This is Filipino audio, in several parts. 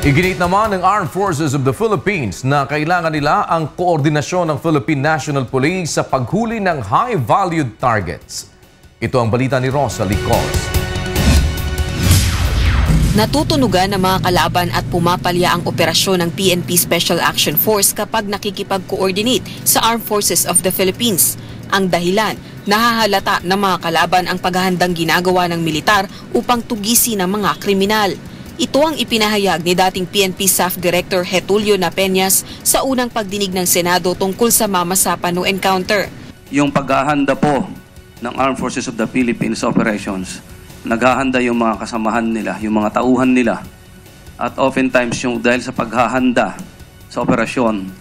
Iginit naman ng Armed Forces of the Philippines na kailangan nila ang koordinasyon ng Philippine National Police sa paghuli ng high-valued targets. Ito ang balita ni Rosa Licos. Natutunugan ng mga kalaban at pumapalya ang operasyon ng PNP Special Action Force kapag nakikipag-coordinate sa Armed Forces of the Philippines. Ang dahilan, nahahalata ng mga kalaban ang paghahandang ginagawa ng militar upang tugisi ng mga kriminal. Ito ang ipinahayag ni dating PNP SAF Director Getulio Napeñas sa unang pagdinig ng Senado tungkol sa Mamasapan no encounter. Yung paghahanda po ng Armed Forces of the Philippines operations, naghahanda yung mga kasamahan nila, yung mga tauhan nila. At oftentimes yung dahil sa paghahanda sa operasyon,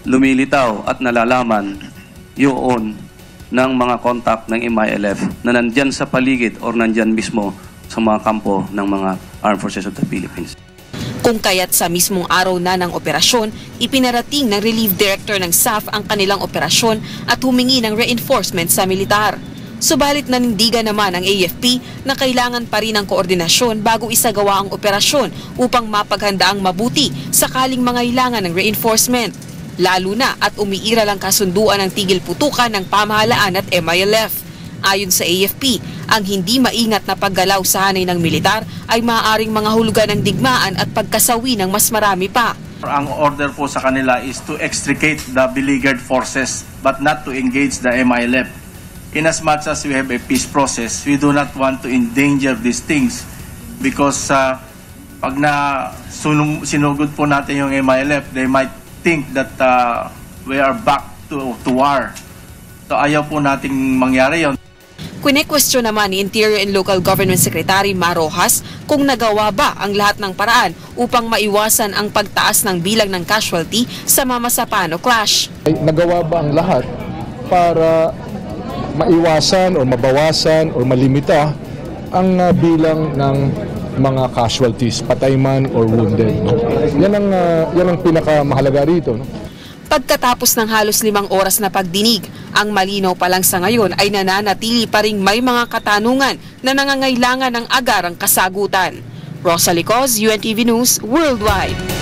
lumilitaw at nalalaman yun ng mga contact ng MILF na nandyan sa paligid o nandyan mismo sa mga kampo ng mga Armed Forces of the Philippines. Kung kaya't sa mismong araw na ng operasyon, ipinarating ng Relief Director ng SAF ang kanilang operasyon at humingi ng reinforcement sa militar. Subalit nanindigan naman ang AFP na kailangan pa rin ng koordinasyon bago isagawa ang operasyon upang mapaghanda ang mabuti sakaling mangailangan ng reinforcement. Lalo na at umiiral ang kasunduan ng tigil putukan ng pamahalaan at MILF. Ayon sa AFP, ang hindi maingat na paggalaw sa hanay ng militar ay maaaring mga hulugan ng digmaan at pagkasawi ng mas marami pa. Ang order po sa kanila is to extricate the beleaguered forces but not to engage the MILF. In as much as we have a peace process, we do not want to endanger these things because pag sinugod po natin yung MILF, they might think that we are back to war. So ayaw po nating mangyari yon. Kine-question naman ni Interior and Local Government Secretary Mar Rojas kung nagawa ba ang lahat ng paraan upang maiwasan ang pagtaas ng bilang ng casualty sa Mamasapan o clash. Nagawa ba ang lahat para maiwasan o mabawasan o malimita ang bilang ng mga casualties, patay man or wounded? No? Yan ang pinakamahalaga rito. No? Pagkatapos ng halos 5 oras na pagdinig, ang malinaw pa lang sa ngayon ay nananatili pa ring may mga katanungan na nangangailangan ng agarang kasagutan. Rosa Licos, UNTV News Worldwide.